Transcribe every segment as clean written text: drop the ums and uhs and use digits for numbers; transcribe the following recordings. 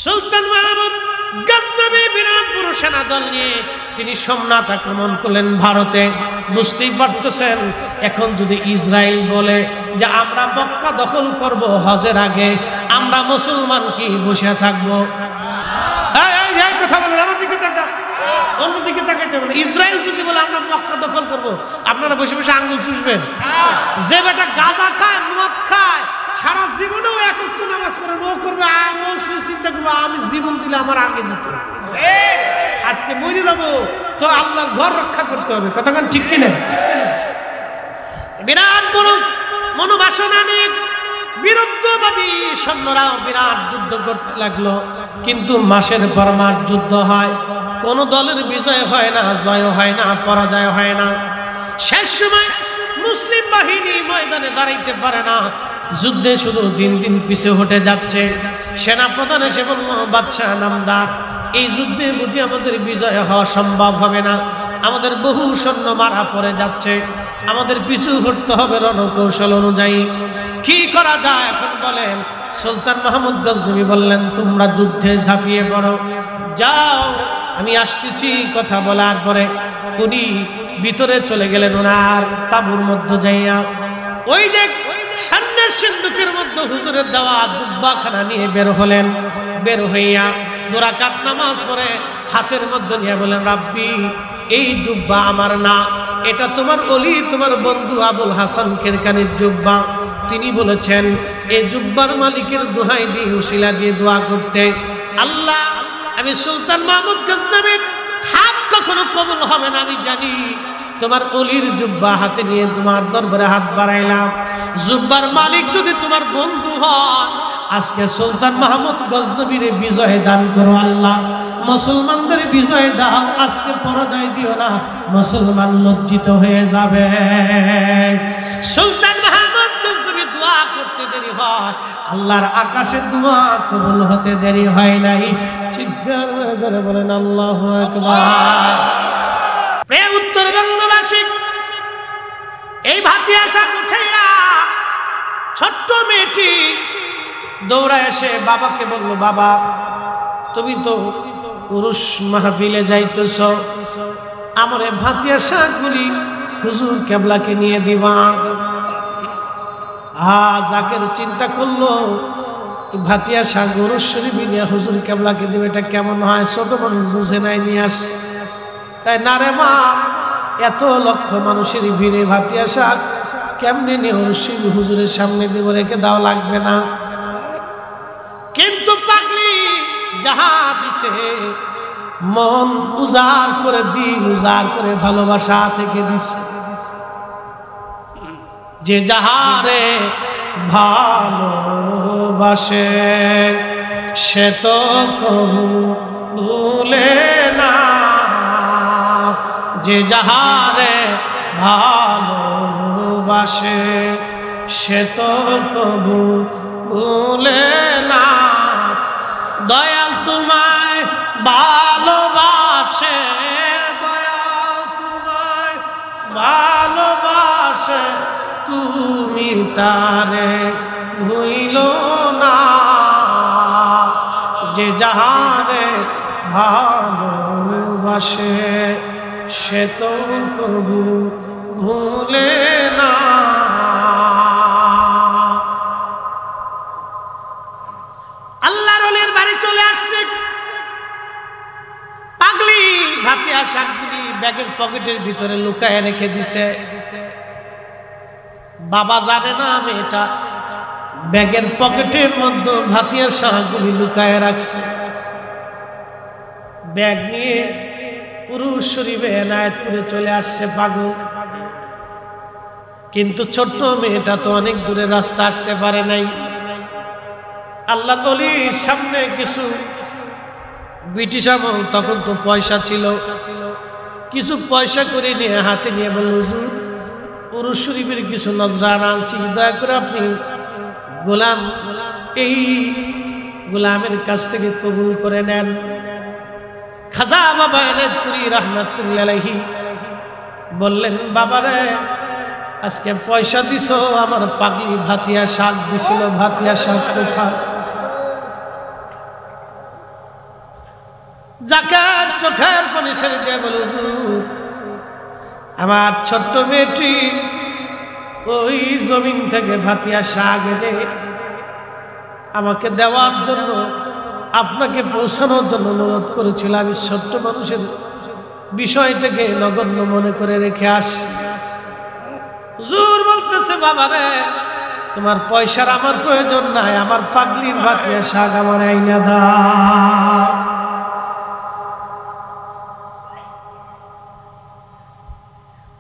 সুলতান মাহমুদ গজনবী বিরাট বড় সেনা দল নিয়ে তিনি সোমনাথ আক্রমণ করলেন ভারতে। বুঝতেই পারতেছেন, এখন যদি ইসরায়েল বলে যে আমরা মক্কা দখল করব হজের আগে, আমরা মুসলমান কি বসে থাকবো? এই কথা বলেন, আমার দিকে তাকান, অন্যদিকে তাকাইতে বলেন। ইসরায়েল যদি বলে আমরা মক্কা দখল করব, আপনারা বসে বসে আঙ্গুল চুষবেন? যে বেটা গাঁজা খায়, মদ খায়, সারা জীবনেও একক নামাজ পড়ে, ও করবে, ও চিন্তা করবো আমি জীবন দিলে আমার আগে দিতে, আজকে মরে যাবো, তো আল্লাহর ঘর রক্ষা করতে হবে। কতক্ষণ ঠিক কিনা? বিরাট বড় মনোবাসনা নিয়ে বিরুদ্ধবাদী সৈন্যরাও বিরাট যুদ্ধ করতে লাগলো, কিন্তু মাসের পর মাস যুদ্ধ হয়, কোন দলের বিজয় হয় না, জয় হয় না, পরাজয় হয় না। শেষ সময় মুসলিম বাহিনী ময়দানে দাঁড়াইতে পারে না, যুদ্ধে শুধু দিন দিন পিছে হটে যাচ্ছে। সেনাপ্রধান এসে বলল, বাদশাহ নামদার, এই যুদ্ধে বুঝি আমাদের বিজয় হওয়া সম্ভব হবে না, আমাদের বহু সৈন্য মারা পড়ে যাচ্ছে, আমাদের পিছু হটতে হবে রণকৌশল অনুযায়ী, কি করা যায় এখন বলেন? সুলতান মাহমুদ গজনবী বললেন, তোমরা যুদ্ধে ঝাঁপিয়ে পড়ো, যাও আমি আসতেছি। কথা বলার পরে উনি ভিতরে চলে গেলেন, ওনার তাঁবুর মধ্যে যাইয়া ওই যে সামনের সিন্ধুকের মধ্যে হুজুরের দেওয়া জুব্বাখানা নিয়ে বের হলেন। বের হইয়া 2 রাকাত নামাজ পড়ে হাতের মধ্যে নিয়ে বলেন, রাব্বি, এই জুব্বা আমার না, এটা তোমার ওলি, তোমার বন্ধু আবুল হাসান কিরকানির জুব্বা। তিনি বলেছেন এই জুব্বার মালিকের দোহাই দিয়ে, উসিলা দিয়ে দোয়া করতে, আল্লাহ আমি সুলতান মাহমুদ গজনবীর হাত কখনো কবুল হবে না, আমি জানি, তোমার অলির জুব্বা হাতে নিয়ে তোমার দরবারে হাত বাড়াইলাম, জুব্বার মালিক যদি তোমার বন্ধু হন, আজকে সুলতান মাহমুদ গজনবীর বিজয় দান করো আল্লাহ, মুসলমানদের বিজয় দাও, আজকে পরাজয় দিও না, মুসলমান লজ্জিত হয়ে যাবে। সুলতান মাহমুদ গজনবী দোয়া করতে দেরি হয়, আল্লাহর আকাশে দোয়া কবুল হতে দেরি হয় নাই। চিৎকার করে জোরে বলেন আল্লাহু আকবার। প্রিয় উত্তরবঙ্গবাসী, এই ভাতিয়া শাক উঠাইয়া ছোট্ট মেয়েটি দৌড়ায় এসে বাবাকে বলল, বাবা তুমি তো উরুস মাহফিলে যাইতেছ, আমারে ভাতিয়া শাকগুলি হুজুর কেবলাকে নিয়ে দিবা। জাকের চিন্তা করলো, ভাতিয়া শাক উরুস শরীফ নিয়ে হুজুর কেবলাকে দিবে, এটা কেমন হয়, ছোট মানুষ বুঝে নাই, নিয়ে আস। তাই না রে মা, এত লক্ষ মানুষের ভিড়ে ভাতিয়া শাক কেমনে নিয়ে হুজুরের সামনে দেব, রেখে দাও, লাগবে না। কিন্তু পাগলি যাহা দিছে, মন উজাড় করে, দিল উজাড় করে ভালোবাসা থেকে দিছে। যে যাহারে ভালোবাসে সে তো কবু ভুলে না, যে যাহারে ভালোবাসে সে তো কবু ভুলে না। দয়াল তোমায় ভালোবাসে, দয়াল তোমায় ভালোবাসে, তুমি তারে ভুইল না। যে যাহারে ভালোবাসে সে তো কবু ভুলে না। আল্লাহর ওলির বাড়ি চলে আসছে, পাগলি ভাতিয়া শাকগুলি ব্যাগের পকেটের ভিতরে লুকায় রেখে দিছে। বাবা জানে না মেয়েটা ব্যাগের পকেটের মধ্যে ভাতিয়া শাকগুলি লুকায় রাখছে। ব্যাগ নিয়ে পুরুষ শরীফে এনায়েতপুরে চলে আসছে পাগল। কিন্তু ছোট্ট মেয়েটা তো অনেক দূরে রাস্তা আসতে পারে নাই। আল্লাহ ওলির সামনে কিছু ব্রিটিশ আমল, তখন তো পয়সা ছিল, কিছু পয়সা করে নিয়ে হাতে নিয়ে বলল, হুজুর পুরুষ শরীফের কিছু নজরানা আনছি, দয়া করে আপনি গোলাম, এই গোলামের কাছ থেকে কবুল করে নেন। খাজা বাবা এনায়েতপুরী রাহমাতুল্লাহ আলাইহি বললেন, বাবারে আজকে পয়সা দিছো, আমার পাগলি ভাতিয়া শাক দিছিল, ভাতিয়া শাক কোথায়? জাকাত চোখের পানি ছেড়ে দিয়ে বলে, হুজুর আমার ছোট্ট মেয়েটি ওই জমিন থেকে ভাতিয়া শাক এনে আমাকে দেওয়ার জন্য, আপনাকে পৌঁছানোর জন্য অনুরোধ করেছিল। আমি ছোট্ট মানুষের বিষয়টাকে নগণ্য মনে করে রেখে আসি। হুজুর বলতেছে, বাবা রে, তোমার পয়সার আমার প্রয়োজন নাই, আমার পাগলির ভাতিয়া শাক আমার আইনা দাও।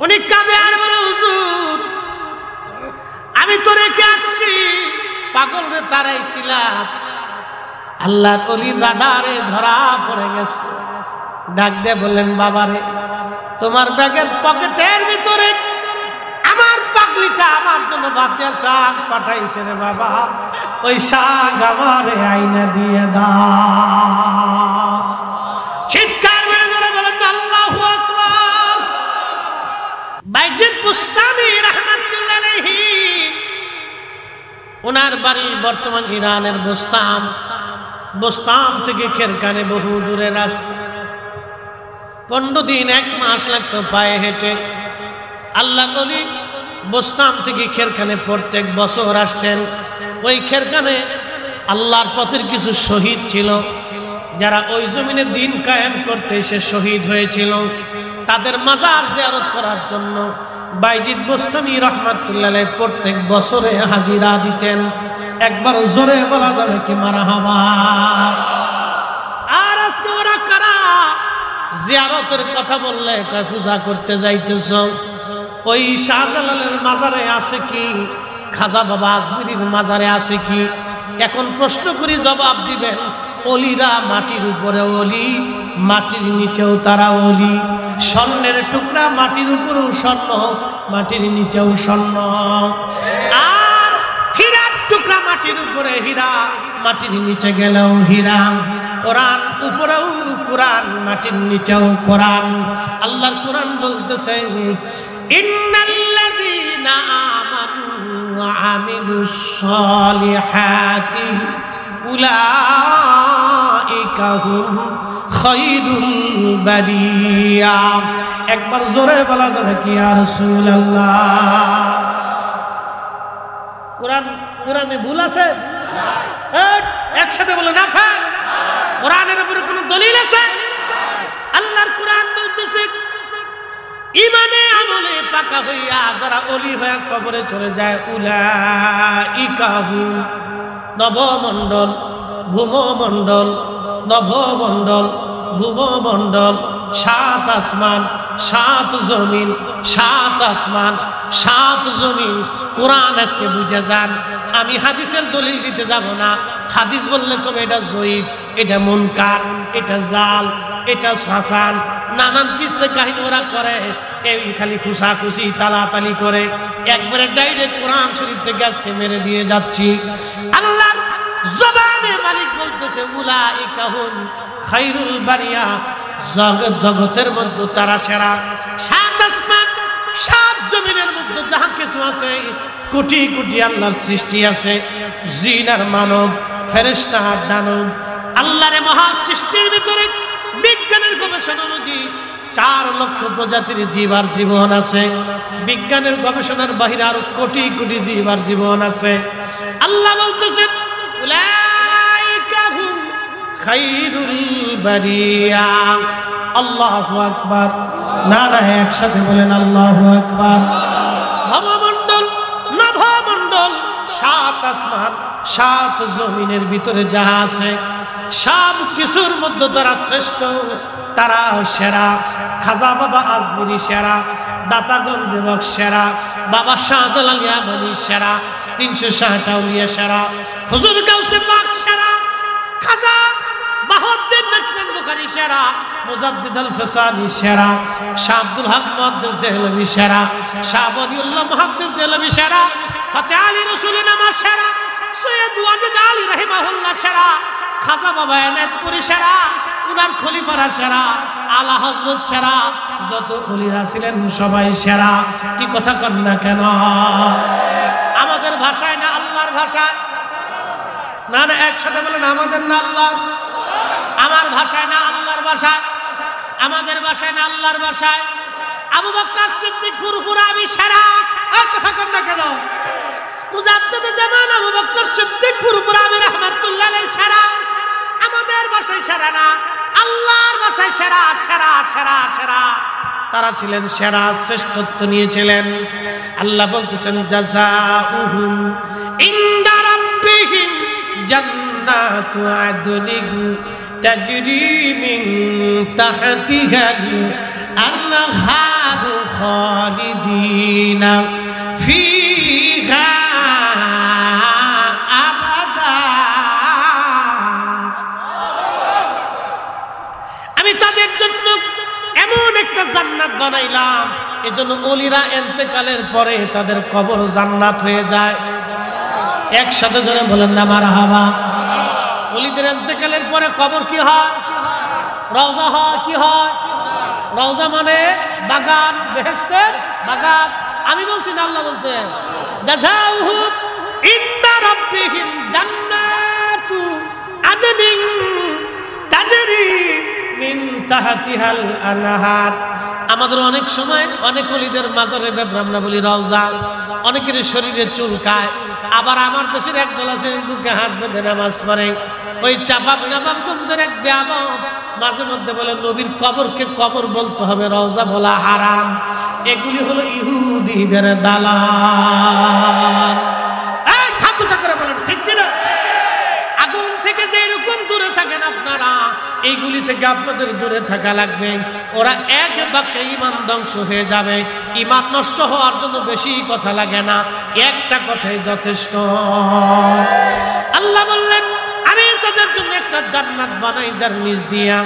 উনি কাঁদে আর বলে, হুজুর আমি তো রেখে আসছি, পাগল রে তারাইছিলাম, আল্লাহর ওলির রাডারে ধরা পড়ে গেছে। ডাক দিয়ে বললেন, বাবা রে, তোমার ব্যাগের পকেটের ভিতরে আমার পাগলিটা আমার জন্য ভাতিয়া শাক পাঠাইছে রে বাবা, ওই শাক আমারে আইনা দিয়ে দাও। চিৎকার মেরে ধরে বলেন আল্লাহু আকবার। বাইজিদ বুস্তামি রাহমাতুল্লাহ আলাইহি, ওনার বাড়ি বর্তমান ইরানের বোস্তাম থেকে খেরকানে বহু দূরে রাস্তা। 15 দিন 1 মাস লাগতো পায়ে হেঁটে। আল্লাহর ওলি বোস্তাম থেকে খেরকানে প্রত্যেক বছর আসতেন। ওই খেরকানে আল্লাহর পথের কিছু শহীদ ছিল, যারা ওই জমিনে দিন কায়েম করতে এসে শহীদ হয়েছিল, তাদের মাজার জিয়ারত করার জন্য বাইজিদ বুস্তামি রাহমাতুল্লাহ আলাইহি প্রত্যেক বছরে হাজিরা দিতেন। একবার জোরে বলা যাবে কি মারহাবা। আর আজকে ওরা কারা জিয়ারতের কথা বললে কয় পূজা করতে যাইতেছ, ওই শাহজালালের মাজারে আসে কি, খাজা বাবা আজমিরির মাজারে আসে কি? এখন প্রশ্ন করি, জবাব দিবেন। অলিরা মাটির উপরে অলি, মাটির নিচেও তারা অলি। স্বর্ণের টুকরা মাটির উপরেও স্বর্ণ, মাটির নিচেও স্বর্ণ। আর হীরার টুকরা মাটির উপরে হীরা, মাটির নিচে গেলেও হীরা। কোরআন উপরেও কোরআন, মাটির নিচেও কোরআন। আল্লাহর কোরআন বলতেছে, ইন্নাল্লাযীনা আমানু ওয়া আমিলুস সালিহাতি উলাইকা হুম খায়রুল বারিয়া। একবার জোরে বলা যাবে কি ইয়া রাসূলুল্লাহ। কোরআনে ভুল আছে? একসাথে বলে না স্যার, কোরআনের উপরে কোন দলিল আছে? আল্লাহর কোরআন বলতেছে, ইমানে আমলে পাকা হইয়া যারা ওলি হয়ে কবরে চলে যায়, উলাইকা হুম, নবমণ্ডল ভূমমণ্ডল, নবমণ্ডল ভূমমণ্ডল, 7 আসমান 7 জমিন, 7 আসমান 7 জমিন। কোরআন আজকে বুঝে যান। আমি হাদিসের দলিল দিতে যাব না। হাদিস বললে কবে এটা জয়ীফ, এটা মুনকার, এটা জাল, এটা হাসান, নানান কিসসা কাহিনী ওরা করে। এই খালি খুশাখুশি তালাতালি করে, একবারে ডাইরেক্ট কোরআন শরীফ থেকে আজকে মেরে দিয়ে যাচ্ছি। আল্লাহর জবানে মালিক বলতেছে, উলাইকা হুম খায়রুল বারিয়া, জগতের মধ্যে তারা সেরা। 7 আসমান 7 জমিনের মধ্যে যাহা কিছু আছে, কোটি কোটি আল্লাহর সৃষ্টি আছে, জিন আর মানব, ফেরেশতা আর দানব। আল্লাহর মহা সৃষ্টির ভিতরে বিজ্ঞানের গবেষণা অনুযায়ী 4 লক্ষ প্রজাতির জীব আর জীবন আছে। বিজ্ঞানের গবেষণার বাহিরে আরো কোটি কোটি জীব আর জীবন আছে। আল্লাহ বলতেছেন, উলাইকা হুম খায়রুল বারিয়া। আল্লাহু আকবার। নারা একসাথে বলেন আল্লাহু আকবার। ভবমণ্ডল নভমণ্ডল, 7 আসমান 7 জমিনের ভিতরে যাহা আছে, সব কিছুর মধ্যে তারা শ্রেষ্ঠ, তারা সেরা। খাজা বাবা আজমিরি সেরা, দাতাগঞ্জ যুবক সেরা, বাবা শাহজালাল ইয়ামানি সেরা, 360 আউলিয়া সেরা, হুজুর গাউসে পাক সেরা, খাজা বাহাউদ্দিন নাজমুল বুখারী সেরা, মুজাদ্দিদ আল ফিসানি সেরা, শাহ আব্দুল হক মুহাদ্দিস দেহলভী সেরা, শাহ ওয়ালিউল্লাহ মুহাদ্দিস দেহলভী সেরা, ফাতে আলী রাসূলি নামাজ সেরা, সৈয়দ ওয়াজিদ আলী রাহিমাহুল্লাহ সেরা, খাজা বাবা এনায়েতপুরী সেরা, উনার খলিফারা সেরা, আলা হযরত সেরা, যত ওলিরা ছিলেন সবাই সেরা। কি কথা কন না কেন? আমাদের ভাষায় না আল্লাহর ভাষায়? না না, একসাথে বলেন আমাদের না আল্লাহ। আমার ভাষায় না আল্লাহর বাসায়, আমাদের বাসায় না আল্লাহর বাসায়। আবু বকর সিদ্দিক ফুরফুরা আমি সেরা, কথা কন না কেন? মুজাদ্দিদ জামান আবু বকর সিদ্দিক ফুরফুরা আমি রাহমাতুল্লাহ আলাইহি সেরা, আমাদের বাসায় সেরা না, আল্লাহর বাসায় সেরা, সেরা সেরা সেরা। তারা ছিলেন সেরা, শ্রেষ্ঠত্ব নিয়েছিলেন। আল্লাহ বলতেছেন জাযাউহুম ইনদা রাব্বিহিম জান্নাতু আদনিন তাজরি মিন তাহতিহাল আনহারু খালিদিনা ফিহা আবাদা। আমি তাদের জন্য এমন একটা জান্নাত বানাইলাম, এজন্য ওলিরা ইন্তেকালের পরে তাদের কবর জান্নাত হয়ে যায়। একসাথে জোরে বলেন না মারহাবা। ওলিদের ইন্তেকালের পরে কবর কি হয়? রওজা হয়। কি হয়? রওজা মানে বাগান, বেহেশতের বাগান। আমি বলছি না, আল্লাহ বলছেন জাযাউহুম ইনদা রাব্বিহিম জান্নাতু আদনিন তাজরি মিন তাহতিহাল আনহার। আমাদের অনেক সময় অনেক ওলিদের মাজারে আমরা বলি রওজা, অনেকের শরীরে চুলকায়। আবার আমার দেশের একদল আছে বুকে হাত বেঁধে নামাজ পড়ে। ওই চাপাপ নবাবগঞ্জের এক বেয়াদব মাঝে মধ্যে বলে নবীর কবরকে কবর বলতে হবে, রওজা বলা হারাম। এগুলি হলো ইহুদিদের দালাল। এই খাতুটা করে বলেন ঠিক কিনা? আগুন থেকে যে এরকম দূরে থাকেন আপনারা, এইগুলি থেকে আপনাদের দূরে থাকা লাগবে। ওরা এক বাক্যে ঈমান ধ্বংস হয়ে যাবে। ঈমান নষ্ট হওয়ার জন্য বেশি কথা লাগে না, একটা কথাই যথেষ্ট। আল্লাহ বললেন আমি তাদের জন্য একটা জান্নাত বানাই যার নিচ দিয়া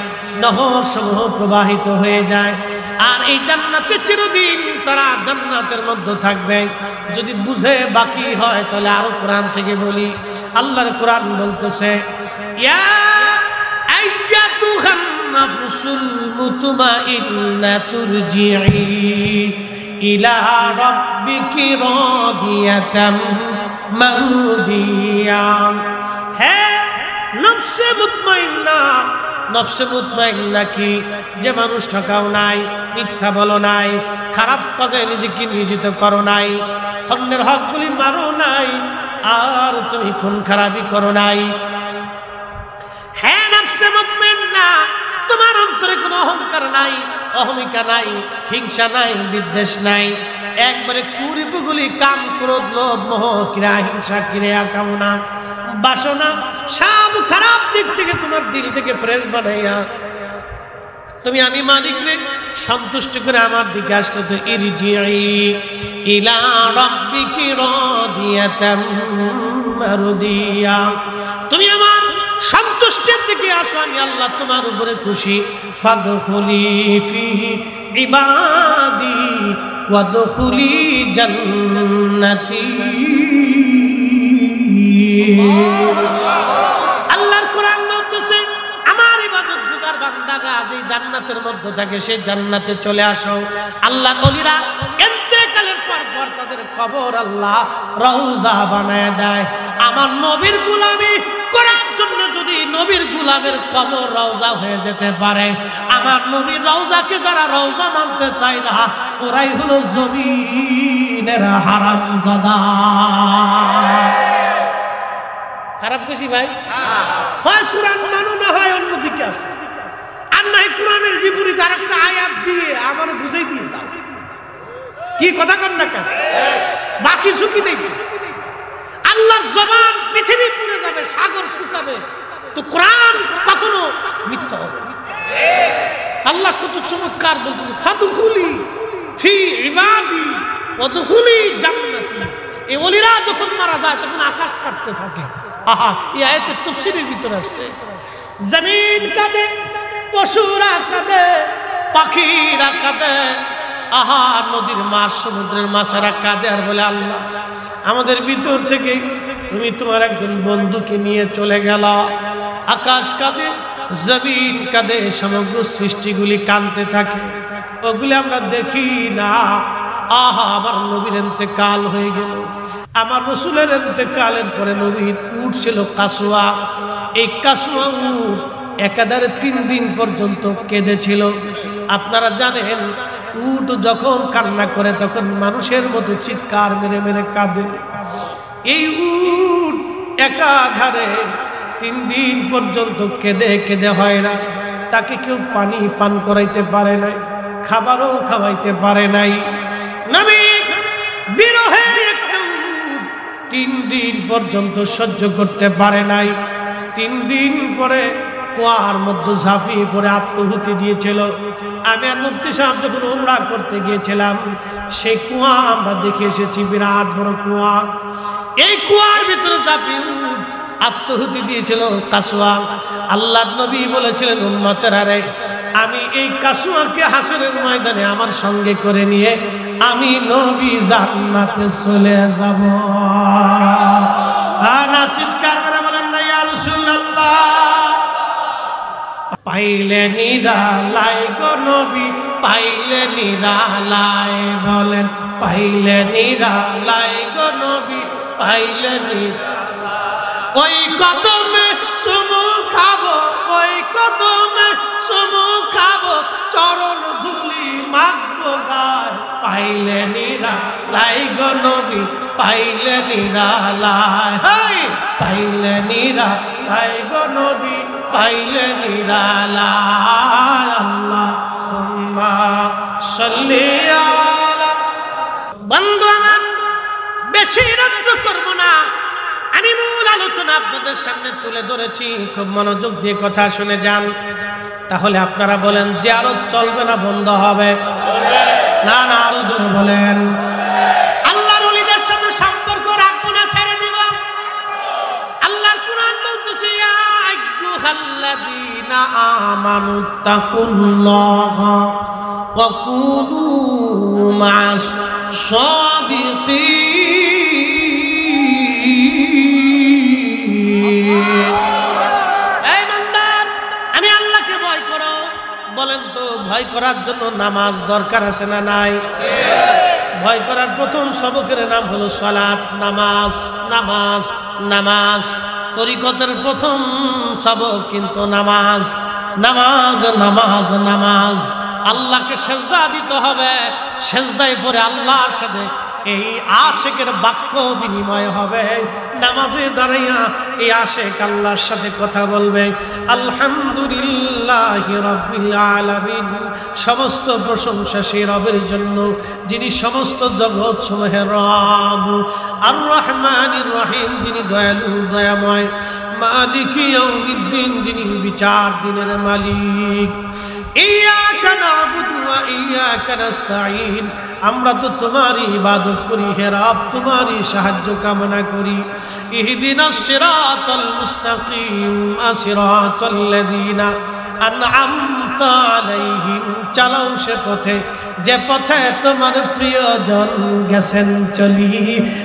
নহর সমূহ প্রবাহিত হয়ে যায়। আর এই জান্নাতে চিরদিন তারা জান্নাতের মধ্যে থাকবে। যদি বুঝে বাকি হয় তাহলে আরো কোরআন থেকে বলি। আল্লাহর কোরআন বলতেছে ইয়া আইয়াতুহান নাফসুল মুতমাইন্নাতু রজিই ইলা রাব্বিকি রাদিয়াতাম মারদিয়া। হে নফসে মুতমাইন্না, নফসে মুতমাইন্না কি? যে মানুষ ঠকাও নাই, মিথ্যা বলো নাই, খারাপ কাজে নিজেকে নিয়োজিত করো নাই, অন্যের হকগুলি মারো নাই, আর তুমি খুন খারাপি করো নাই। হে নফসে মুতমাইন্না, তোমার অন্তরে কোনো অহংকার নাই, অহমিকা নাই, হিংসা নাই, বিদ্বেষ নাই। একবারে কুরিপুগুলি কাম, ক্রোধ, লোভ, মোহ, ক্রিয়া, হিংসা, ক্রিয়া, কামনা, বাসনা সব খারাপ দিক থেকে তোমার দিল থেকে ফ্রেশ বানাইয়া তুমি আমি মালিক রে সন্তুষ্ট করে আমার দিকে আসতে তো ইরজিই ইলা রাব্বিকি রাদিয়াতাম মারদিয়া। তুমি আমার সন্তুষ্টির দিকে আসো, আমি আল্লাহ তোমার উপরে খুশি। ফাদখুলি ফি ইবাদি ওয়াদখুলি জান্নাতি। আল্লাহর কোরআন বলতেছে আমার ইবাদত গুজার বান্দাগা যে জান্নাতের মধ্যে থাকে সেই জান্নাতে চলে আসো। আল্লাহর ওলিরা ইন্তেকালের পর তাদের কবর আল্লাহ রওজা বানায় দেয়। আমার নবীর গোলামি করার জন্য যদি নবীর গোলামের কবর রওজা হয়ে যেতে পারে, আমার নবীর রওজাকে যারা রওজা মানতে চায় না ওরাই হলো জমিনের হারামজাদা। খারাপ বেশি ভাই? হয় কোরআন মানো, না হয় অন্যদিকে আসো। আর নাই কোরআনের বিপরীত আর একটা আয়াত দিয়ে আমার বুঝাই দিয়ে যাও। কি কথা কন না কেন? বাকি ঝুঁকি নেই। আল্লাহর জবান পৃথিবী পুড়ে যাবে, সাগর শুকাবে, তো কোরআন কখনো মিথ্যা হবে না। আল্লাহ কত চমৎকার বলতেছে ফাদখুলি ফি ইবাদি ওয়াদখুলি জান্নাতি। এই ওলিরা যখন মারা যায় তখন আকাশ কাঁপতে থাকে। আহা, এই আয়াতের তাফসীরের ভিতরে আসছে জমিন কাঁদে, পশুরা কাঁদে, পাখিরা কাঁদে, আহা নদীর মাছ, সমুদ্রের মাছেরা কাঁদে আর বলে আল্লাহ আমাদের ভিতর থেকে তুমি তোমার একজন বন্ধুকে নিয়ে চলে গেল। আকাশ কাঁদে, জমিন কাঁদে, সমগ্র সৃষ্টিগুলি কাঁদতে থাকে, ওগুলি আমরা দেখি না। আহা আমার নবীর ইন্তেকাল হয়ে গেল। আমার রাসূলের ইন্তেকালের পরে নবীর উট ছিল কাসওয়া। এই কাসওয়া উট একাধারে 3 দিন পর্যন্ত কেঁদেছিল। আপনারা জানেন উট যখন কান্না করে তখন মানুষের মতো চিৎকার মেরে মেরে কাঁদে। এই উট একাধারে 3 দিন পর্যন্ত কেঁদে কেঁদে হয় না, তাকে কেউ পানি পান করাইতে পারে নাই, খাবারও খাওয়াইতে পারে নাই। নবী বিরহে একটু 3 দিন পর্যন্ত সহ্য করতে পারে নাই। 3 দিন পরে কুয়ার মধ্যে ঝাঁপিয়ে পড়ে আত্মহুতি দিয়েছিল। আমি আর মুফতি সাহেব যখন উমরা করতে গিয়েছিলাম সেই কুয়া আমরা দেখে এসেছি, বিরাট বড় কুয়া। এই কুয়ার ভিতরে ঝাঁপিয়ে আত্মহুতি দিয়েছিল কাসুয়া। আল্লাহর নবী বলেছিলেন উম্মতেরা রে, আমি এই কাসুয়াকে হাসরের ময়দানে আমার সঙ্গে করে নিয়ে আমি নবী জান্নাতে চলে যাব। না চিৎকার করে বলেন না ইয়া রাসূলুল্লাহ। পাইলে নিরালাই গো নবী, পাইলে নিরালাই, বলেন পাইলে নিরালাই গো নবী, পাইলে নিরালাই। ওই কদমে চুমু খাবো, ওই কদমে চুমু খাবো, চরণ ধুলি মাখবো গায়। পাইলে নিরালাই গো নবী, পাইলে নিরালাই, পাইলে নিরালাই গো নবী, পাইলে নিরালাই। আল্লাহুম্মা সাল্লি আলা। বন্ধু আমার, বেশি রাত্র করব না, আমি মূল আলোচনা আপনাদের সামনে তুলে ধরেছি, খুব মনোযোগ দিয়ে কথা শুনে যান। তাহলে আপনারা বলেন জিয়ারত চলবে না বন্ধ হবে? না না, আরো জোরে বলেন। আল্লাহর ওলিদের সাথে সম্পর্ক রাখবো না, ছেড়ে দিব? আল্লাহর কোরআন বলতেছে ইয়া আইয়ুহাল্লাযীনা আমানুত্তাকুল্লাহা ওয়া কুনু মা'আস সাদিকিন। এই বান্দা, আমি আল্লাহকে ভয় করো। বলেন তো ভয় করার জন্য নামাজ দরকার আছে না নাই? ভয় করার প্রথম সবকের নাম হলো সালাত, নামাজ। নামাজ নামাজ তরিকতের প্রথম সবক কিন্তু নামাজ। নামাজ নামাজ নামাজ। আল্লাহকে সেজদা দিতে হবে, সেজদায় পড়ে আল্লাহর সাথে এই আশেকের বাক্য বিনিময় হবে। নামাজে দাঁড়াইয়া এই আশেক আল্লাহর সাথে কথা বলবে। আলহামদুলিল্লাহি রাব্বিল আলামিন, সমস্ত প্রশংসা সেই রবের জন্য যিনি সমস্ত জগৎ সমূহের রব। আর রহমানির রহিম, যিনি দয়ালু দয়াময়। মালিকি ইয়াউমিদ্দিন, যিনি বিচার দিনের মালিক। ইয়াকা না'বুদু ওয়া ইয়াকা নাস্তাঈন, আমরা তো তোমারই ইবাদত করি হে রব, তোমারই সাহায্য কামনা করি। ইহদিনাস সিরাতাল মুস্তাকিম, সিরাতাল্লাযীনা আন'আমতা আলাইহিম, চালাও সে পথে যে পথে তোমার প্রিয়জন গেছেন চলি,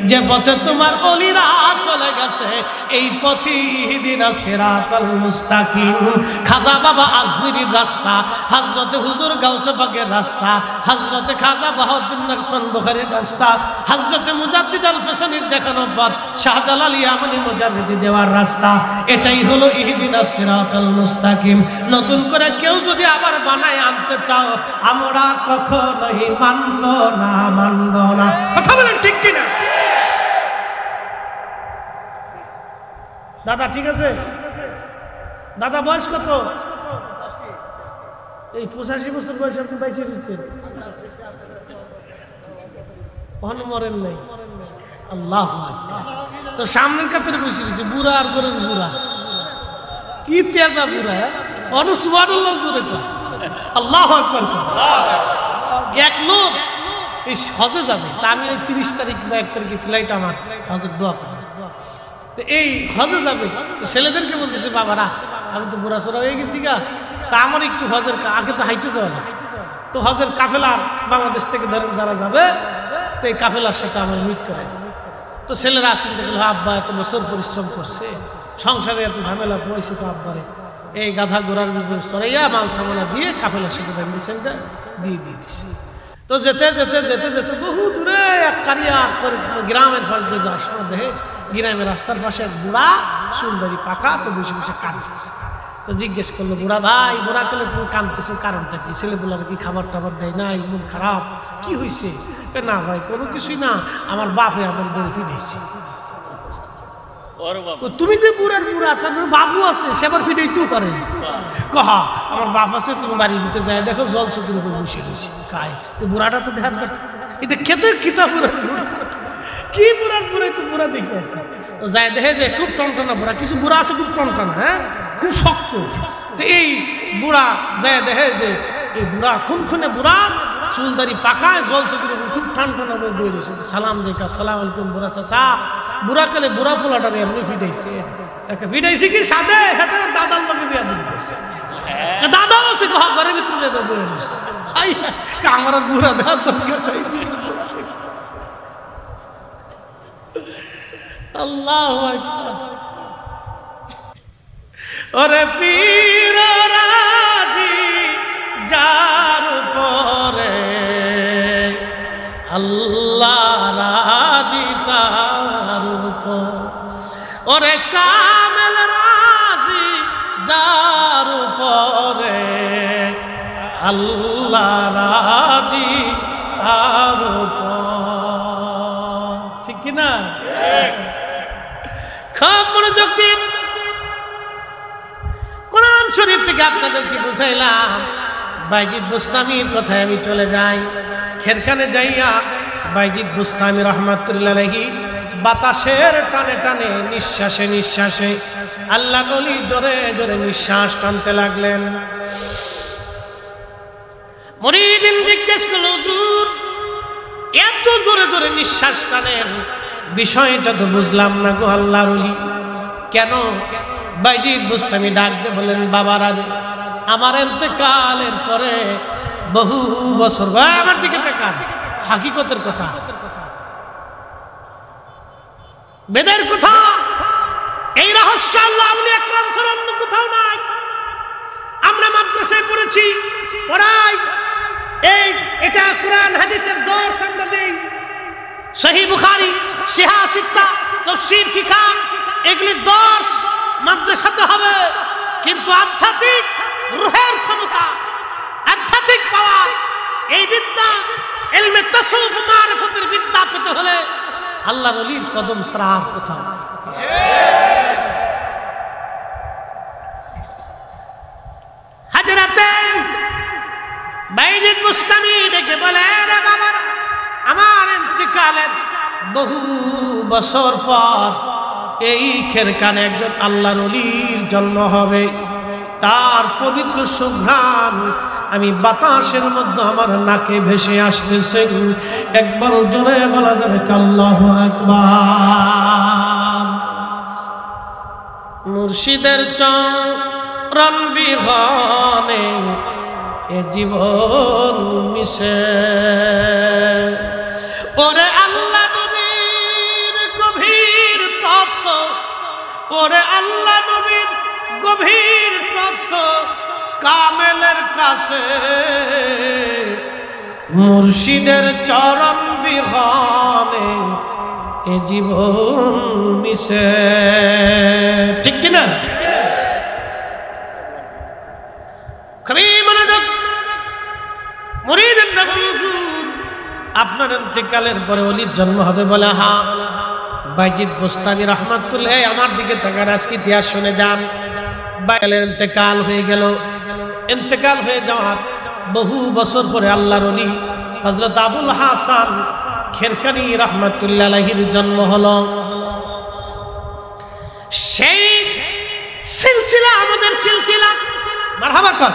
যে পথে তোমার ওলিরা চলে গেছে, এই পথে ইহদিনাস সিরাতাল মুস্তাকিম। খাজা বাবা আজমিরির রাস্তা, হযরতে হুজুর গাউসে পাকের রাস্তা, হযরতে খাজা বাহাউদ্দিন নকশবন্দ বুখারীর রাস্তা, হযরতে মুজাদ্দিদ আল ফিসানির দেখানো পথ, শাহজালাল ইয়ামানি মুজাররিদি দেওয়ার রাস্তা, এটাই হলো ইহদিনাস সিরাতাল মুস্তাকিম। নতুন করে কেউ যদি আবার বানায় আনতে চাও, আমরা কখনোই মানব না, মানব না। কথা বলেন ঠিক কিনা? দাদা ঠিক আছে? দাদা বয়স কত? এই 85 বছর বয়স আপনি বাইসে দিচ্ছেন, মরেন নাই। আল্লাহু আকবার। তো সামনের কাতারে বসে গেছে বুড়া আর গরের বুড়া, কি তেজা বুড়া, সুবহানাল্লাহ জোরে কর, আল্লাহু আকবার। এক লোক এই হজে যাবে, তা আমি 30 তারিখ বা 1 তারিখে ফ্লাইট, আমার হজের দোয়া করি। তো এই হজে যাবে, তো ছেলেদেরকে বলতেছে বাবারা আমি তো বুড়া সোড়া হয়ে গেছি গা, তা আমার একটু হজের, আগে তো হাইটে যাওয়া না, তো হজের কাফেলা বাংলাদেশ থেকে ধরেন যারা যাবে, তো এই কাফেলার সাথে আমার মিট করাই দেয়। তো ছেলেরা আসলে দেখলো আব্বা এত বছর পরিশ্রম করছে, সংসারে এত ঝামেলা পয়সা, তো আব্বারে এই গাধা ঘোড়ার বিপরীত সরাইয়া মাল সামলা দিয়ে কাফেলার সাথে বেঁধেছেন, দিয়ে দিছে। তো যেতে যেতে যেতে যেতে বহু দূরে এক কারিয়া গ্রামের পাশে যাওয়ার সময় দেখে গ্রামের রাস্তার পাশে এক বুড়া সুন্দরী পাকা, তো বসে বসে কাঁদতেছে। তো জিজ্ঞেস করলো বুড়া ভাই, বুড়া করলে তুমি কাঁদতেছো কারণটা কি? ছেলেগুলার কি খাবার টাবার দেয় নাই, মন খারাপ, কি হয়েছে? না ভাই কোনো কিছুই না, আমার বাপে আমার ধরে ফিরেছে। তুমি যে বুড়ার বুড়া, তার বাবু আছে, সে আবার ফিরেইতেও পারে। কহা আমার বাপ আছে, তুমি বাড়ির ভিতরে যায় দেখো জল চোখের উপর বসে রয়েছে খায়। তো বুড়াটা তো ধ্যান দরকার, এটা খেতে খিতা বুড়ার বুড়া, কি বুড়ার বুড়াই তো বুড়া দেখে আসে। তো যায় দেখে যে খুব টনটনা বুড়া, কিছু বুড়া আছে খুব টনটনা, হ্যাঁ খুব শক্ত। তো এই বুড়া যায় দেখে যে এই বুড়া খুনখুনে বুড়া, চুলদারি পাকায়, জল চোখের উপর খুব টনটনা বয়ে রয়েছে। সালাম দেখা, সালাম আলাইকুম বুড়া চাচা। বুড়া কালে বুড়া পোলাটারে এমনি ফিটাইছে, তাকে ফিটাইছে কি সাদে হাতে দাদার লোকে বিয়া দিতে করছে। দাদাও আছে ঘরের ভিতরে যেতে বয়ে রয়েছে, আমার বুড়া দেওয়ার দরকার নাই। আল্লাহু আকবার। ওরে পীর রাজি যার উপরে, আল্লাহ রাজি তার উপর। ওরে কামেল রাজি যার উপরে, আল্লাহ রাজি তার উপর। ঠিক কিনা? খুব মনোযোগ দিন। কোরআন শরীফ থেকে আপনাদেরকে বুঝাইলাম। বাইজিদ বুস্তামির কথায় আমি চলে যাই। খেরখানে যাইয়া বাইজিদ বুস্তামি রহমাতুল্লাহ আলাইহি বাতাসের টানে টানে, নিঃশ্বাসে নিঃশ্বাসে আল্লাহ ওলি জোরে জোরে নিঃশ্বাস টানতে লাগলেন। মুরিদিন জিজ্ঞেস করল, হুজুর এত জোরে জোরে নিঃশ্বাস টানেন, বিষয়টা তো বুঝলাম না গো আল্লাহর ওলি, কেন? বাইজিদ বুস্তামি ডাক দিয়ে বলেন, বাবার আরে আমার ইন্তেকালের পরে বহু বছর, আমার দিকে তাকান, হাকিকতের কথা, বেদের কথা, এই রহস্য আল্লাহ আউলিয়া একরাম ছাড়া অন্য কোথাও নাই। আমরা মাদ্রাসায় পড়েছি, পড়াই, এটা কোরআন হাদিসের দর্স আমরা দেই, সহিহ বুখারী, সিহা সিত্তা, তাফসীর, ফিকহ, এগুলি দর্স মাদ্রাসাতে হবে। কিন্তু আধ্যাত্মিক রূহের ক্ষমতা, আধ্যাত্মিক পাওয়ার, এই বিদ্যা, ইলমে তাসাউফ মারিফতের বিদ্যা পেতে হলে আল্লাহর ওলির কদম ছাড়া আর কোথাও নেই। হাজরাতে বাইজিদ বুস্তামি ডেকে বলে, রে বাবার, আমার ইন্তেকালের বহু বছর পর এই খেরখানে একজন আল্লাহর ওলির জন্ম হবে। তার পবিত্র সুঘ্রাণ আমি বাতাসের মধ্যে আমার নাকে ভেসে আসতেছে। একবার জোরে বলা যাবে আল্লাহু আকবার। মুর্শিদের চরণ বিহনে এ জীবন মিশে। ওরে আল্লাহ নবীর গভীর তত্ত্ব, ওরে আল্লাহ নবীর গভীর তত্ত্ব কামেলের কাছে, মুর্শিদের চরণ বিহনে এ জীবন মিশে। ঠিক কিনা? খুবই মনোযোগ। মুরিদের নবী হুজুর, আপনার ইন্তেকালের পরে ওলির জন্ম হবে বলে, হ্যাঁ। বাইজিদ বুস্তামি রহমাতুল্লাহ আমার দিকে তাকান, আজকে ইতিহাস শুনে যান। বাইজিদের ইন্তেকাল হয়ে গেল। ইন্তেকাল হয়ে যাওয়ার বহু বছর পরে আল্লাহর ওলি হযরত আবুল হাসান খেরকানি রহমাতুল্লাহ আলাইহির জন্ম হলো। সেই সিলসিলা আমাদের সিলসিলা, মারহাবা কর,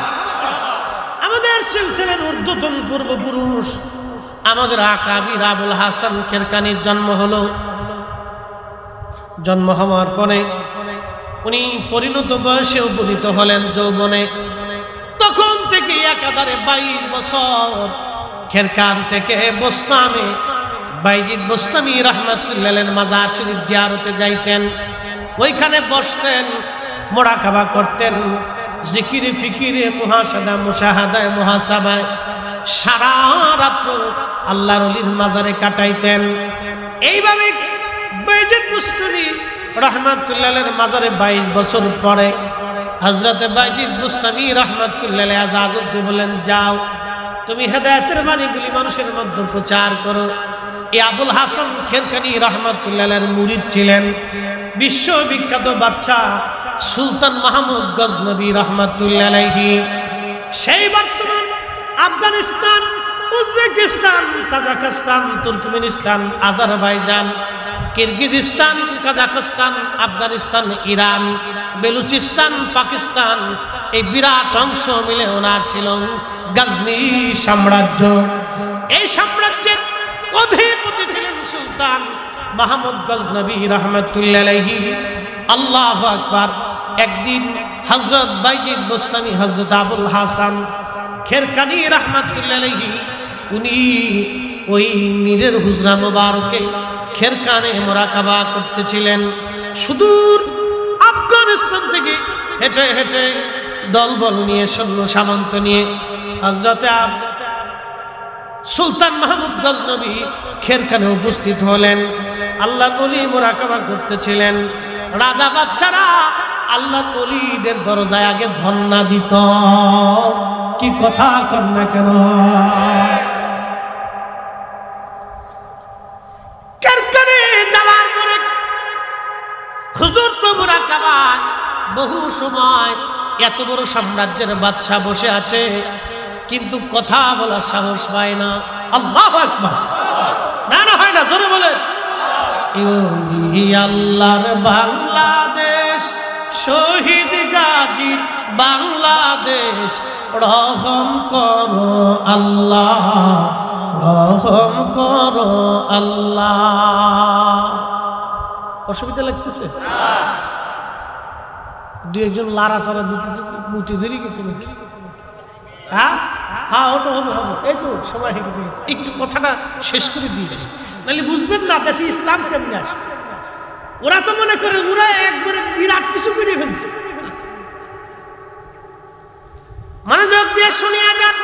আমাদের সিলসিলার ঊর্ধ্বতন পূর্বপুরুষ আমাদের আকাবির আবুল হাসান খেরকানির জন্ম হলো। জন্ম হওয়ার পরে উনি পরিণত বয়সে উপনীত হলেন, যৌবনে। তখন থেকে একাধারে 22 বছর খেরকান থেকে বোস্তামে বাইজিদ বুস্তামি রহমাতুল্লাহ আলাইহির মাজার শরীফ জিয়ারতে যাইতেন। ওইখানে বসতেন, মোরাকাবা করতেন, জিকিরে ফিকিরে মুহাসাদা মুশাহাদায় মুহাসাবায় সারা রাত্র আল্লাহর ওলির মাজারে কাটাইতেন। এইভাবে বাইজিদ বুস্তামি রহমাতুল্লাহ আলাইহির মাজারে 22 বছর পরে হযরতে বাইজিদ বুস্তামি রাহমাতুল্লাহ আলাইহি ইজাজত দিয়ে বলেন, যাও তুমি হেদায়েতের বাণীগুলি মানুষের মধ্যে প্রচার করো। এই আবুল হাসান খেরকানি রাহমাতুল্লাহ আলাইহির মুরিদ ছিলেন বিশ্ববিখ্যাত বাদশা সুলতান মাহমুদ গজনবী রাহমাতুল্লাহ আলাইহি। সেই বর্তমান Afghanistan, Uzbekistan, Kazakhstan, Turkmenistan, Azerbaijan, Kyrgyzstan, Kazakhstan, Afghanistan, Iran, Balochistan, Pakistan, এই বিরাট অংশ মিলে ওনার ছিল গজনি সাম্রাজ্য। এই সাম্রাজ্যের অধিপতি ছিলেন সুলতান মাহমুদ গজনবী রাহমাতুল্লাহ আলাইহি। আল্লাহু আকবার। একদিন হযরত বাইজিদ বুস্তামি, হযরত আবুল হাসান খেরকানি রাহমাতুল্লাহ আলাইহি উনি ওই নিজের হুজরা মোবারকে খেরকানে মুরাকাবা করতেছিলেন। সুদূর আফগানিস্তান থেকে হেঁটে হেঁটে দলবল নিয়ে, সৈন্য সামন্ত নিয়ে হযরতে সুলতান মাহমুদ গজনবী খেরকানে উপস্থিত হলেন। আল্লাহর ওলি মুরাকাবা করতেছিলেন। রাজা বাচ্চারা আল্লাহর ওলিদের দরজায় আগে ধন্না দিত। কি কথা কর না কেন? খেরকানে যাওয়ার পরে হুজুর তো মুরাকাবা বহু সময়, এত বড় সাম্রাজ্যের বাদশা বসে আছে কিন্তু কথা বলার সাহস পায় না। আল্লাহু আকবার। না না, হয় না, জোরে বলে। আল্লাহর বাংলাদেশ, শহীদ গাজী বাংলাদেশ, রহম করো আল্লাহ, রহম করো আল্লাহ। অসুবিধা লাগতেছে? দুই একজন লারা সারা দিতেছে, মুতি ধরে গেছে নাকি? হ্যাঁ হ্যাঁ, ওটা হবে হবে, এই তো সময় হয়ে গেছে। একটু কথাটা শেষ করে দিয়েছি, নাহলে বুঝবেন না দেশে ইসলাম কেমনি আসে। ওরা তো মনে করে ওরা একবারে বিরাট কিছু করে ফেলছে। মনোযোগ দিয়ে শুনিয়া যান।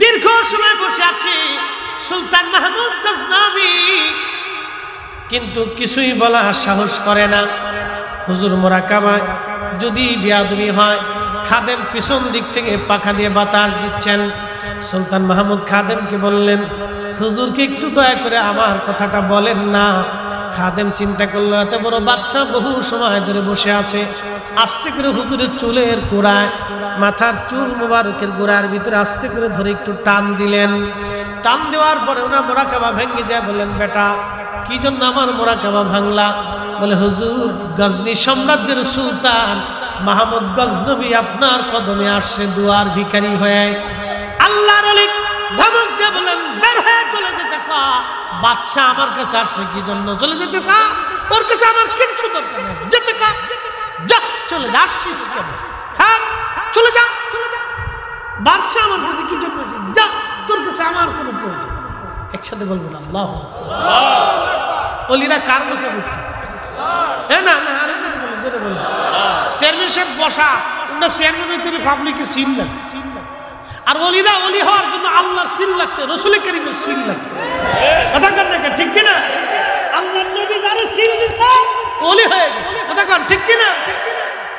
দীর্ঘ সময় বসে আছে সুলতান মাহমুদ গজনবী, কিন্তু কিছুই বলা সাহস করে না। হুজুর মুরাকাবায় যদি বেয়াদবি হয়, খাদেম পিছন দিক থেকে পাখা দিয়ে বাতাস দিচ্ছেন। সুলতান মাহমুদ খাদেমকে বললেন, হুজুরকে একটু দয়া করে আমার কথাটা বলেন না। খাদেম চিন্তা করলো, এত বড় বাচ্চা বহু সময় ধরে বসে আছে। আস্তে করে হুজুরের চুলের গোড়ায়, মাথার চুল মোবারকের গোড়ার ভিতরে আস্তে করে ধরে একটু টান দিলেন। টান দেওয়ার পরে ওনার মুরাকাবা ভেঙে যায়। বললেন, বেটা কি জন্য আমার মুরাকাবা ভাঙলা? বলে, হুজুর গজনি সাম্রাজ্যের সুলতান মাহমুদ গজনবী আপনার কদমে আসছে দুয়ার ভিখারি হয়ে। আল্লাহর ওলি ধমক দিয়ে বলেন, বের হয়ে চলে যেতে পা। বাদশা আমার কাছে আসছে কি জন্য? চলে যেতে পা। ওর কাছে আমার কিচ্ছু দরকার নেই, যেতে কা, যা চলে যা। আসছিস কেন? হ্যাঁ চলে যা, চলে যা। বাদশা আমার কাছে কি জন্য? যা, তোর কাছে আমার কোনো প্রয়োজন। একসাথে বলবেন আল্লাহু আকবার। ওলিরা কার মুখে বলছে? না না, আরো জোরে বলুন, জোরে বলুন। চেয়ারম্যান সাহেব বসা, ওটা চেয়ারম্যানের ভিতরে পাবলিকের সিল লাগছে। আর ওলিরা ওলি হওয়ার জন্য আল্লাহর সিল লাগছে, রাসূল কারীমের সিল লাগছে। কথা কন না, ঠিক কিনা? আল্লাহর নবী যারা সিল দিছে ওলি হয়ে গেছে। কথা কন, ঠিক কিনা?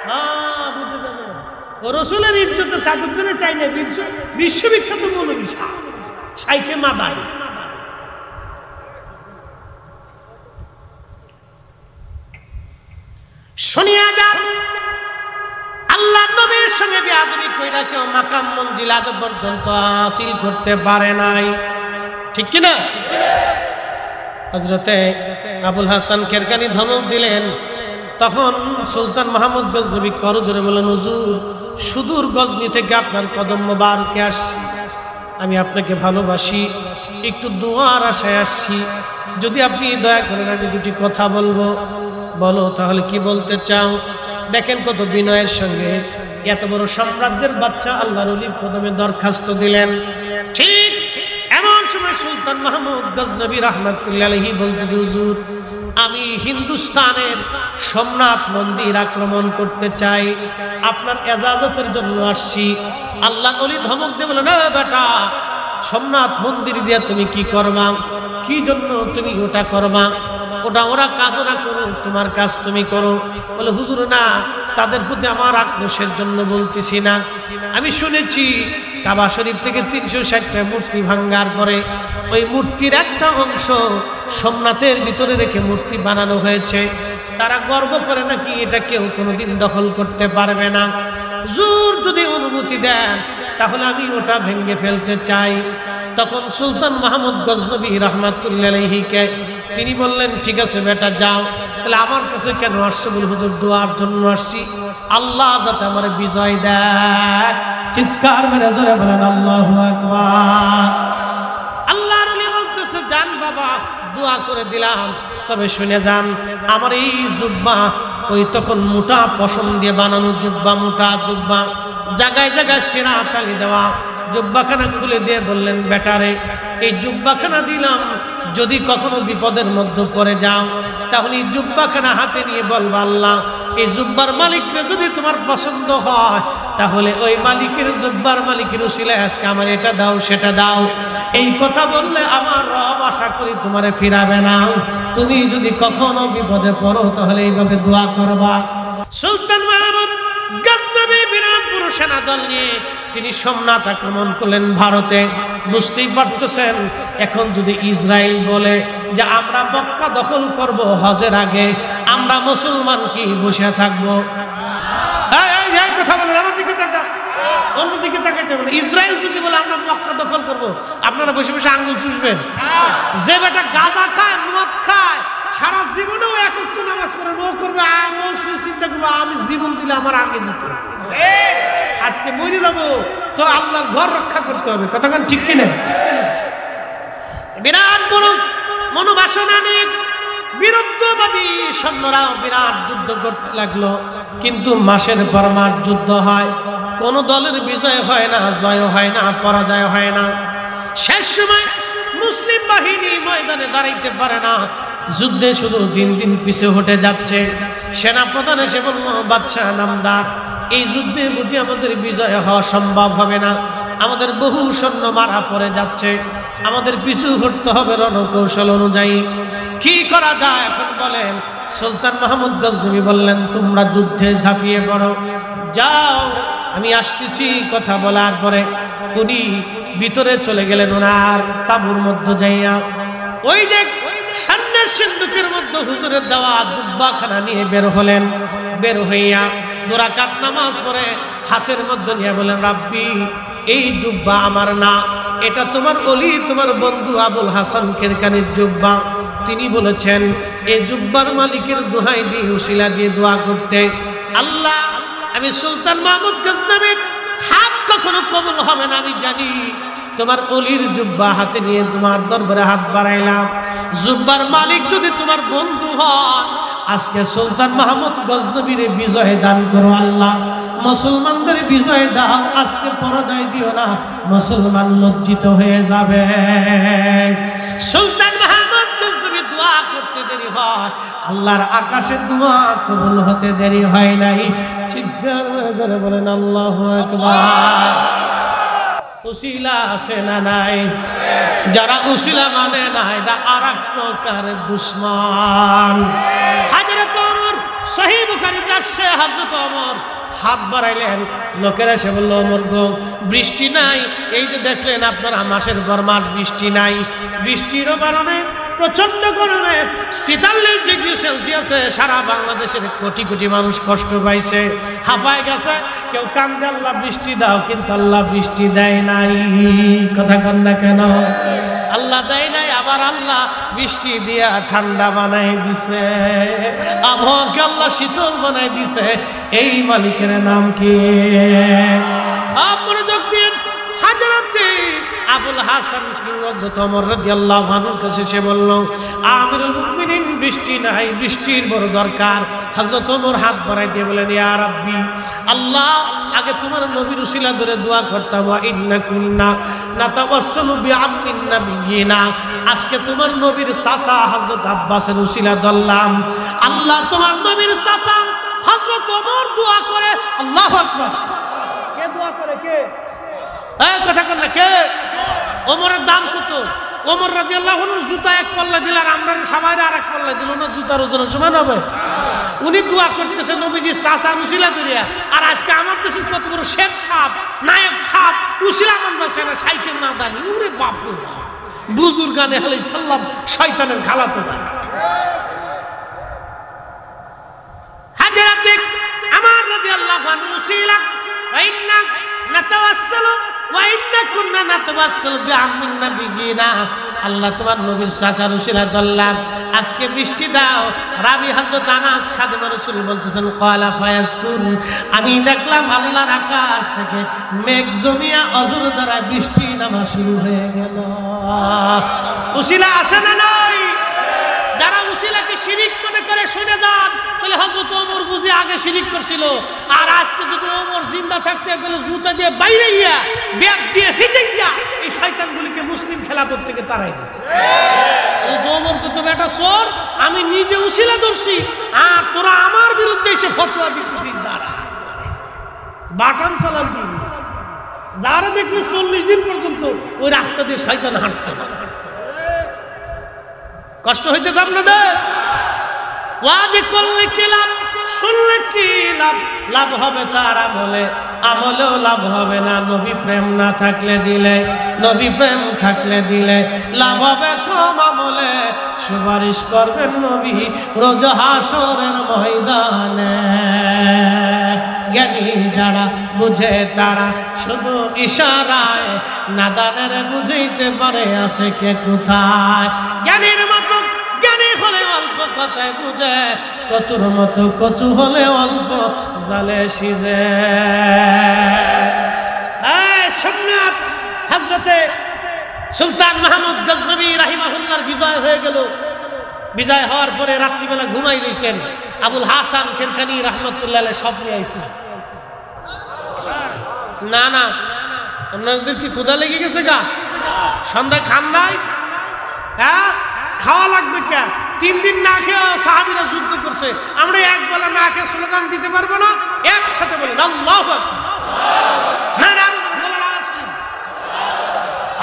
হ্যাঁ, বুঝে যাবে। ও রাসূলের ইজ্জতে সাদুদ্দিনে চাই না। বিশ্ববিখ্যাত মৌলবী শাইখে মাদানী। শুনিয়া যান, আল্লাহর নবীর সঙ্গে বেয়াদবি কইরা কেউ মাকাম মঞ্জিল আজ পর্যন্ত হাসিল করতে পারে নাই, ঠিক কিনা? হযরতে আবুল হাসান খেরকানি ধমক দিলেন। তখন সুলতান মাহমুদ গজনবী করজোরে বলেন, হুজুর সুদূর গজনি থেকে আপনার কদম মোবারকে আসছি। আমি আপনাকে ভালোবাসি, একটু দোয়ার আশায় আসছি। যদি আপনি দয়া করেন আমি দুটি কথা বলবো। বলো, তাহলে কি বলতে চাও? দেখেন কত বিনয়ের সঙ্গে এত বড় সাম্রাজ্যের বাচ্চা আল্লাহর ওলির কদমে দরখাস্ত দিলেন। ঠিক এমন সময় সুলতান মাহমুদ গজনবী রাহমাতুল্লাহ আলাইহি বলতেছে, হুজুর আমি হিন্দুস্তানের সোমনাথ মন্দির আক্রমণ করতে চাই, আপনার এজাজতের জন্য আসছি। আল্লাহর ওলি ধমক দিয়ে বলেন, না বেটা, সোমনাথ মন্দির দিয়া তুমি কি করবা? কি জন্য তুমি ওটা করবা? ওটা ওরা কাজ না করো, তোমার কাজ তুমি করো। বলে, হুজুর না, তাদের প্রতি আমার আক্রোশের জন্য বলতেছি না। আমি শুনেছি কাবা শরীফ থেকে 360টা মূর্তি ভাঙ্গার পরে ওই মূর্তির একটা অংশ সোমনাথের ভিতরে রেখে মূর্তি বানানো হয়েছে। তারা গর্ব করে নাকি এটা কেউ কোনোদিন দখল করতে পারবে না। জোর যদি অনুমতি দেন তাহলে আমি ওটা ভেঙে ফেলতে চাই। তখন সুলতান মাহমুদ গজনবী রহমাতুল্লাহ আলাইহিকে তিনি বললেন, ঠিক আছে বেটা যাও। তাহলে আমার কাছে কেন আসছে? বল হুজুর দোয়ার জন্য আসছি, আল্লাহ যাতে আমার বিজয় দেয়। চিৎকার মেরে জোরে বলেন আল্লাহু আকবার। আল্লাহর ওলি বলতেছে, যান বাবা দোয়া করে দিলাম, তবে শুনে যান আমার এই জুব্বা ওই তখন মোটা পশম দিয়ে বানানো জুব্বা, মোটা জুব্বা, জায়গায় জায়গায় সেরা তালি দেওয়া জুব্বাখানা খুলে দিয়ে বললেন, বেটারে এই জুব্বাখানা দিলাম, যদি কখনো বিপদের মধ্যে পড়ে যাও তাহলে এই জুব্বাখানা হাতে নিয়ে বলবা, আল্লাহ এই জুব্বার মালিককে যদি তোমার পছন্দ হয় তাহলে ওই মালিকের জুব্বার মালিকের উসিলায় আজকে আমার এটা দাও সেটা দাও। এই কথা বললে আমার রব আশা করি তোমারে ফিরাবে না। তুমি যদি কখনো বিপদে পড়ো তাহলে এইভাবে দোয়া করবা। সুলতান মাহমুদ গজনবী বিরাট পুরো সেনা দল নিয়ে তিনি সোমনাথ আক্রমণ করলেন ভারতে। বুঝতেই পারতেছেন, এখন যদি ইসরায়েল বলে যে আমরা মক্কা দখল করব হজের আগে, আমরা মুসলমান কি বসে থাকবো? এই কথা বলেন, আমার দিকে তাকান, অন্যদিকে তাকাইতে হবে না। ইসরায়েল যদি বলে আমরা মক্কা দখল করব, আপনারা বসে বসে আঙ্গুল চুষবেন? যে বেটা গাঁজা খায়, মদ খায়, সারা জীবনেও এক ওয়াক্ত নামাজ পড়ে, ও করবে ও চিন্তা করবে আমি জীবন দিলে আমার আগে দিতে হবে, আজকে মরে যাবো, তো আল্লাহর ঘর রক্ষা করতে হবে। কথাখান ঠিক কিনা? বিরাট বড় মনোবাসনা নিয়ে বিরুদ্ধবাদী সৈন্যরাও বিরাট যুদ্ধ করতে লাগলো, কিন্তু মাসের পর মাস যুদ্ধ হয়, কোন দলের বিজয় হয় না, জয় হয় না, পরাজয় হয় না। শেষ সময় মুসলিম বাহিনী ময়দানে দাঁড়াইতে পারে না, যুদ্ধে শুধু দিন দিন পিছে হটে যাচ্ছে। সেনাপ্রধান এসে বলল, বাদশাহ নামদার, এই যুদ্ধে বুঝি আমাদের বিজয় হওয়া সম্ভব হবে না, আমাদের বহু সৈন্য মারা পড়ে যাচ্ছে, আমাদের পিছু হটতে হবে রণকৌশল অনুযায়ী, কি করা যায় এখন বলেন? সুলতান মাহমুদ গজনবী বললেন, তোমরা যুদ্ধে ঝাঁপিয়ে পড়ো, যাও আমি আসতেছি। কথা বলার পরে উনি ভিতরে চলে গেলেন, ওনার তাঁবুর মধ্যে যাইয়া ওই যে সামনের সিন্ধুকের মধ্যে হুজুরের দেওয়া জুব্বাখানা নিয়ে বের হলেন। বের হইয়া 2 রাকাত নামাজ পড়ে হাতের মধ্যে নিয়ে বলেন, রাব্বি এই জুব্বা আমার না, এটা তোমার ওলি, তোমার বন্ধু আবুল হাসান কিরকানির জুব্বা। তিনি বলেছেন এই জুব্বার মালিকের দোহাই দিয়ে উসিলা দিয়ে দোয়া করতে, আল্লাহ আমি সুলতান মাহমুদ গজনবীর হাত কখনো কবুল হবে না আমি জানি, তোমার অলির জুব্বা হাতে নিয়ে তোমার দরবারে হাত বাড়াইলাম। জুব্বার মালিক যদি তোমার বন্ধু হয়, আজকে সুলতান মাহমুদ গজনবীর বিজয় দান করো আল্লাহ, মুসলমানদের বিজয় দাও, আজকে পরাজয় দিও না, মুসলমান লজ্জিত হয়ে যাবে। সুলতান মাহমুদ গজনবী দোয়া করতে দেরি হয়, আল্লাহর আকাশে দোয়া কবুল হতে দেরি হয় নাই। চিৎকার করে জোরে বলেন আল্লাহু আকবার। উসিলা আসে না নাই? যারা উসিলা মানে না, এটা আর এক প্রকারের দুশ্মন। হযরত ওমর, সহিহ বুখারীতে আসছে, হযরত ওমর হাত বাড়াইলেন, লোকেরা এসে বলল, ওমর গো বৃষ্টি নাই, এই যে দেখলেন আপনারা মাসের পর মাস বৃষ্টি নাই, বৃষ্টির কারণে প্রচন্ড গরমে ৪৬ ডিগ্রি সেলসিয়াসে সারা বাংলাদেশের কোটি কোটি মানুষ কষ্ট পাইছে, হাঁপায় গেছে, কেউ কান্দে আল্লাহ বৃষ্টি দাও, কিন্তু আল্লাহ বৃষ্টি দেয় নাই। কথা কন না কেন? আল্লাহ দেয় নাই, আবার আল্লাহ বৃষ্টি দিয়া ঠান্ডা বানাই দিছে, আবহাওয়াকে আল্লাহ শীতল বানাই দিছে। এই মালিকের নাম কি? মনোযোগ দিন। হযরতে আবুল হাসান হযরত ওমর রাদিয়াল্লাহু আনহুর কাছে সে বলল, আমিরুল মুমিনিন বৃষ্টি নাই, বৃষ্টির বড় দরকার। হযরত ওমর হাত বাড়াই দিয়ে বলেন, ইয়া রাব্বি, আল্লাহ আগে তোমার নবীর উসিলা ধরে দোয়া করতাম, ওয়া ইন্না কুন্না নাতাওয়াসসালু বিআবদিন নাবিয়িনা, আজকে তোমার নবীর চাচা হযরত আব্বাসের উসিলা ধরলাম। আল্লাহ তোমার নবীর চাচা হযরত ওমর দোয়া করে, আল্লাহু আকবার। কে দোয়া করে? কে? কথা কন না, কে? ওমরের দাম কত? ওমর রাদিয়াল্লাহু আনহু জুতা এক পাল্লা দিল, আর আমরা সবাই আর এক পাল্লা দিল না, জুতার ওজন সমান হবে? উনি দোয়া করতেছে নবীজির চাচার উসিলা ধরিয়া। আর আজকে আমার দেশের কত বড় শেখ সাহেব, নায়ক সাহেব উসিলা মানতেছে না, সাইকেল না দানি। ওরে বাপ রে বাপ, বুজুর্গানে আলাইহিস সালাম শয়তানের খালাতো ভাই। হাজরাতে আমার রাদিয়াল্লাহু আনহু উসিলা ওয়া ইন্না নাতাওয়াসসালু ওয়া ইন্না কুননা নাতাওয়াসসালু বিআমিন নাবিয়িনা। আল্লাহ তোমার নবীর চাচার উসিলা ধরলাম, আজকে বৃষ্টি দাও। রাবি হযরত আনাস খাদিম রাসূল বলতেছেন ক্বালা ফায়াসকুন, আমি দেখলাম আল্লাহর আকাশ থেকে মেঘ জমিয়া অজর দ্বারা বৃষ্টি নামা শুরু হয়ে গেল। উসিলা আসে না নাই? যারা উসিলাকে শিরিক মনে করে শুনে যান, তাহলে হযরত ওমর বুঝি আগে শিরিক করছিল। আর আজকে যদি ওমর জিন্দা থাকতে গেলে জুতা দিয়ে বাইরে গিয়া ব্যাগ দিয়ে ফিটাইয়া এই শয়তানগুলিকে মুসলিম খেলাফত থেকে তাড়াই দিত। ওমর কত বেটা চোর, আমি নিজে উসিলা ধরছি আর তোরা আমার বিরুদ্ধে এসে ফতোয়া দিতেছিস। দাঁড়া, বাটান চালান দিন। যারা দেখলে 40 দিন পর্যন্ত ওই রাস্তা দিয়ে শয়তান হাঁটতে পারে। কষ্ট হইতেছে আপনাদের? ওয়াজ করলে কি লাভ, শুনলে কি লাভ? লাভ হবে তার আমলে, আমলেও লাভ হবে না নবী প্রেম না থাকলে দিলে। নবী প্রেম থাকলে দিলে লাভ হবে কম আমলে, সুপারিশ করবেন নবী রোজ হাসরের ময়দানে। জ্ঞানী যারা বুঝে তারা শুধু ইশারায়, নাদানের বুঝাইতে পারে আছে কে কোথায়। জ্ঞানীর মতো জ্ঞানী হলে অল্প কথায় বুঝে, কচুর মতো কচু হলে অল্প জালে সিজে। সোমনাথ হযরতে সুলতান মাহমুদ গজনবী রাহিমাহুল্লাহর বিজয় হয়ে গেল। বিজয় হওয়ার পরে রাত্রিবেলা ঘুমাই রয়েছেন। আবুল হাসান খেরকানি রহমতুল্লাহ আলাইহি স্বপ্নে আইছে। না না, আপনাদের কি ক্ষুধা লেগে গেছে গা? সন্ধ্যায় খান নাই? হ্যাঁ, খাওয়া লাগবে কে? 3 দিন না খেয়ে সাহাবীরা যুদ্ধ করছে। আমরা এক বেলা না খেয়ে স্লোগান দিতে পারবো না? একসাথে বলেন আল্লাহু আকবার। না না,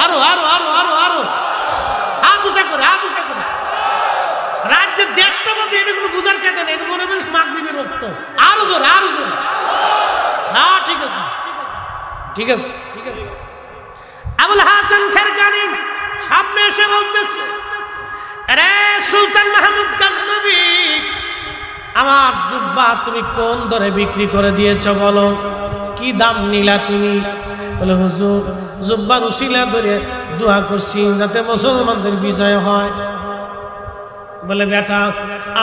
আরো আরো আরো আরো আরো হাত উঁচা করে, হাত উঁচা করে। রাজ্যে 1:30 বাজে, এটা কোনো বুঝার কথা নেই, এটা মনে করিস মাগরিবের রক্ত। আরো জোরে, আরো জোরে। হ্যাঁ ঠিক আছে, ঠিক আছে, ঠিক আছে। আবুল হাসান খেরকানি সামনে এসে বলতেছে, আরে সুলতান মাহমুদ গজনবী, আমার জুব্বা তুমি কোন দরে বিক্রি করে দিয়েছো বলো, কি দাম নিলা তুমি? বলে হুজুর, জুব্বার উসিলা ধরে দোয়া করছি যাতে মুসলমানদের বিজয় হয়। বলে বেটা,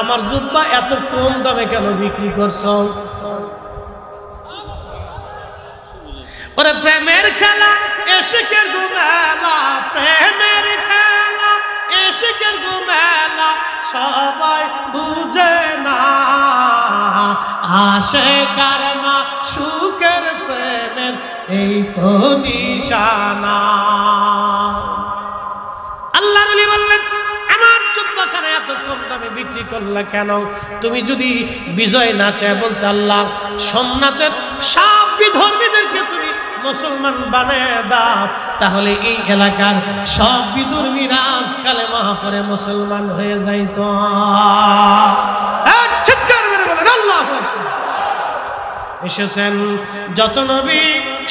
আমার জুব্বা এত কম দামে কেন বিক্রি করছো? ওরে প্রেমের খেলা এশিকের গুমেলা, প্রেমের খেলা এশিকের গুমেলা, সবাই বুঝে না আশিকার মাশূকের প্রেমের এই তো নিশানা। আল্লাহর ওলি বললেন, আমার জুব্বাখানা এত কম দামে বিক্রি করলে কেন? তুমি যদি বিজয় না চায় বলতে আল্লাহ সোমনাথের সব বিধর্মীদেরকে তুমি মুসলমান বানায় দাও, তাহলে এই এলাকার সব বিধর্মীরা কালেমা পড়ে মুসলমান হয়ে যাইত। চিৎকার মেরে বলেন আল্লাহু আকবার। এসেছেন যত নবী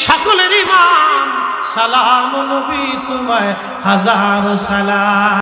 সকলের ইমাম, সালাম নবী তোমায় হাজার সালাম।